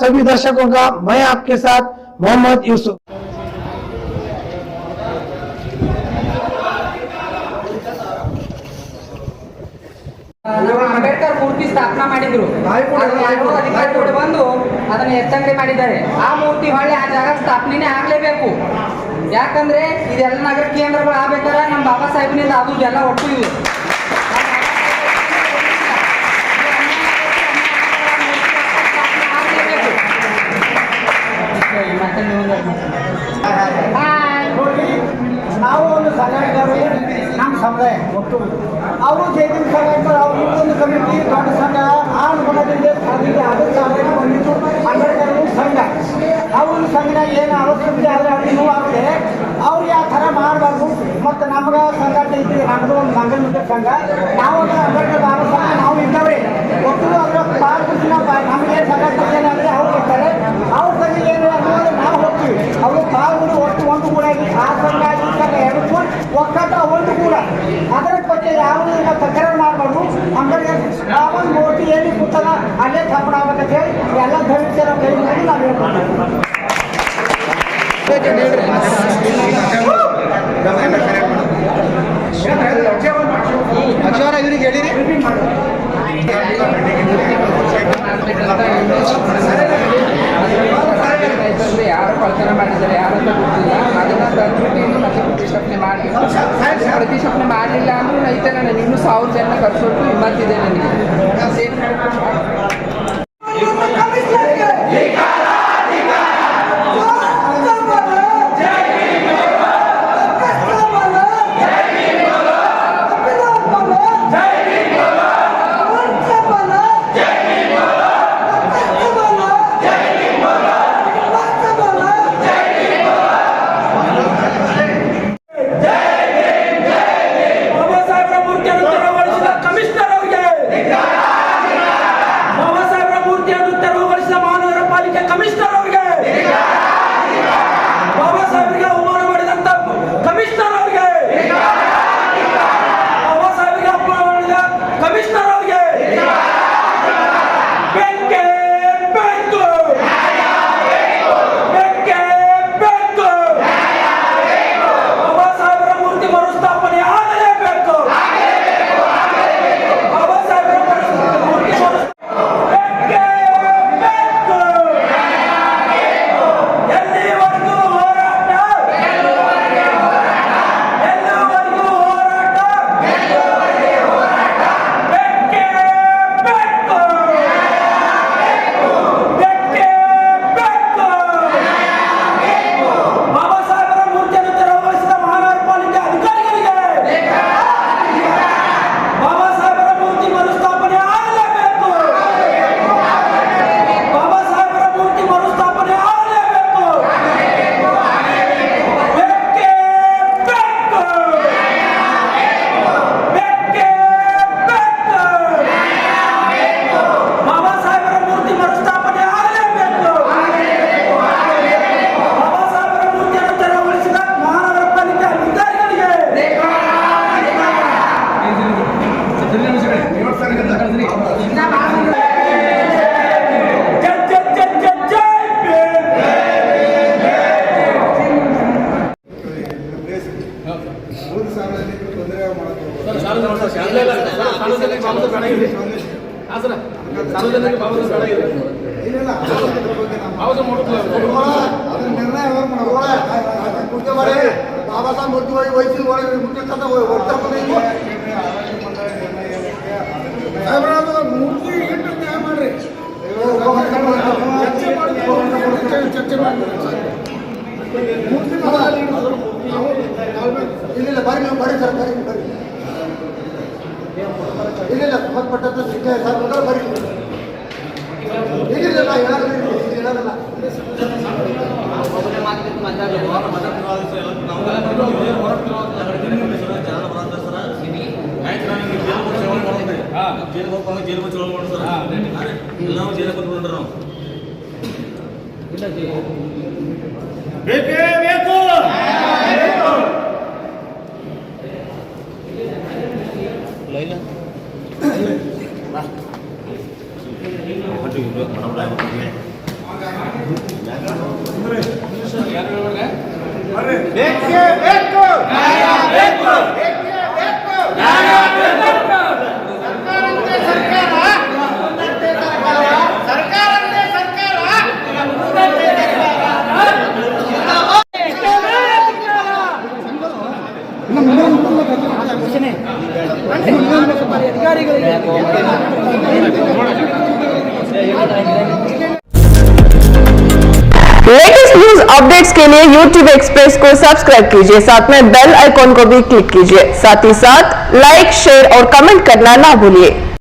सभी दर्शकों का मैं आपके साथ मोहम्मद यूसुफ। ನಮ್ಮ ಅಂಬೇಡ್ಕರ್ ಮೂರ್ತಿ ಸ್ಥಾಪನಾ ಮಾಡಿದ್ರು. ಅಧಿಕಾರಿಗಳು ಬಂದು ಅದನ್ನ ಎತ್ತಂಗಡಿ ಮಾಡಿದ್ದಾರೆ. ಆ ಮೂರ್ತಿ ಹೊಳ್ಳಿ ಆ ಜಾಗ ಸ್ಥಾಪನೆ ಆಗ್ಲೇಬೇಕು. ಯಾಕಂದ್ರೆ ಇದೆಲ್ಲ ನಗರ ಕೇಂದ್ರಗಳು ಆಗ್ಬೇಕಾದ್ರೆ ನಮ್ಮ ಬಾಬಾ ಸಾಹೇಬ್ನಿಂದ ಅದು ಎಲ್ಲ ಒಟ್ಟು ಇವು ನಾವು ಒಂದು ಸಂಘಟಕರು ನಮ್ಮ ಸಮುದಾಯ ಒಟ್ಟು ಅವರು ಜೈವಿಕ ಸಂಘಟಕರು ಅವರು ಇನ್ನೊಂದು ಕಮಿಟಿ ದೊಡ್ಡ ಸಂಘ ಆ ಅನುಗುಣದಿಂದ ಅದರ ಸಾಧನೆ ಬಂದಿದ್ದು ಅಂಬೇಡ್ಕರ್ ಸಂಘ ಅವರು ಸಂಘದಾಗ ಏನು ಅವಶ್ಯಕತೆ ಆದರೆ ಅವ್ರಿಗೆ ನೋವು ಆಗುತ್ತೆ ಅವ್ರಿಗೆ ಆ ಥರ ಮಾಡಬಾರ್ದು. ಮತ್ತು ನಮ್ಗೆ ಸಂಘಟ ಐತಿ, ನಮ್ಮದು ಒಂದು ಮಂಗಲ ಸಂಘ, ನಾವು ಅಂಬೇಡ್ಕರ್ ಬಾಬಾ ಸಂಘ ನಾವು ಇದ್ದವ್ರಿ ಒಟ್ಟು ಅದರ ಪಾಲ್ಗೊಳ್ಸಿ ನಮಗೆ ಸಂಘಟನೆ ಏನಾದರೆ ಅವ್ರು ಇರ್ತಾರೆ. ಅವ್ರ ಸಂಘ ಏನು ಅಂದರೆ ನಾವು ಹೋಗ್ತೀವಿ, ಅವರು ಪಾಲ್ಗೊಂಡು ಒಟ್ಟು ಒಂದು ಕೂಡ ಆ ಸಂಘ ಈ ಸಂಘ ಎರಡು ಕೂಡ ಒಕ್ಕಟ್ಟ ಒಂದು ಕೂಡ ಅದರ ಬಗ್ಗೆ ಯಾವುದೂ ತಕರಾರು ಮಾಡಬಾರ್ದು. ಅಂಬೇಡ್ಕರ್ ಒಂದು ಮೂರ್ತಿ ಎಲ್ಲಿ ಕೂತಾಗ ಅಲ್ಲೇ ಸ್ಥಾಪನೆ ಆಗ್ಬೇಕಂತ ಹೇಳಿ ಎಲ್ಲ ಧರಿಸಿರೋ ಕೈ ಮಾಡಿ ನಾವು ಹೇಳ್ತೀವಿ. ಯಾರು ಕಳ್ತನ ಮಾಡಿದ್ದಾರೆ ಯಾರಂತ ಗೊತ್ತಿಲ್ಲ. ಅದನ್ನ ತಂದ್ಬಿಟ್ಟು ಮತ್ತೆ ಪ್ರತಿಷ್ಠಾಪನೆ ಮಾಡಲಿಲ್ಲ ಅಂದ್ರೂ ಐತೆ. ನಾನು ಇನ್ನೂ 1000 ಜನ ಕರ್ಸೋಟ್ಟು ಹಿಮ್ಮತ್ತಿದೆ ನನಗೆ. बाबा साहब मूर्ति वही मूर्ति चर्चे ಇಲ್ಲ ಬರೀ ನೀವು ಬರೀ ಸರ್ ಬರೀ ಬರೀ ಇಲ್ಲ ಸಂಬಂಧಪಟ್ಟಂತ ಶಿಕ್ಷೆ ಸರ್ ಬರೀ ಇಲ್ಲಿಲ್ಲ ಏನಾದರೂ ಹೇಳೋದಲ್ಲ ಬೇಕೇ ಬೇಕು ಬೇಕೇ ಬೇಕು ಸರ್ಕಾರಂತೆ ಸರ್ಕಾರ ಸರ್ಕಾರಂತೆ ಸರ್ಕಾರ लेटेस्ट न्यूज अपडेट्स के लिए YouTube एक्सप्रेस को सब्सक्राइब कीजिए, साथ में बेल आइकॉन को भी क्लिक कीजिए। साथ ही साथ लाइक, शेयर और कमेंट करना ना भूलिए।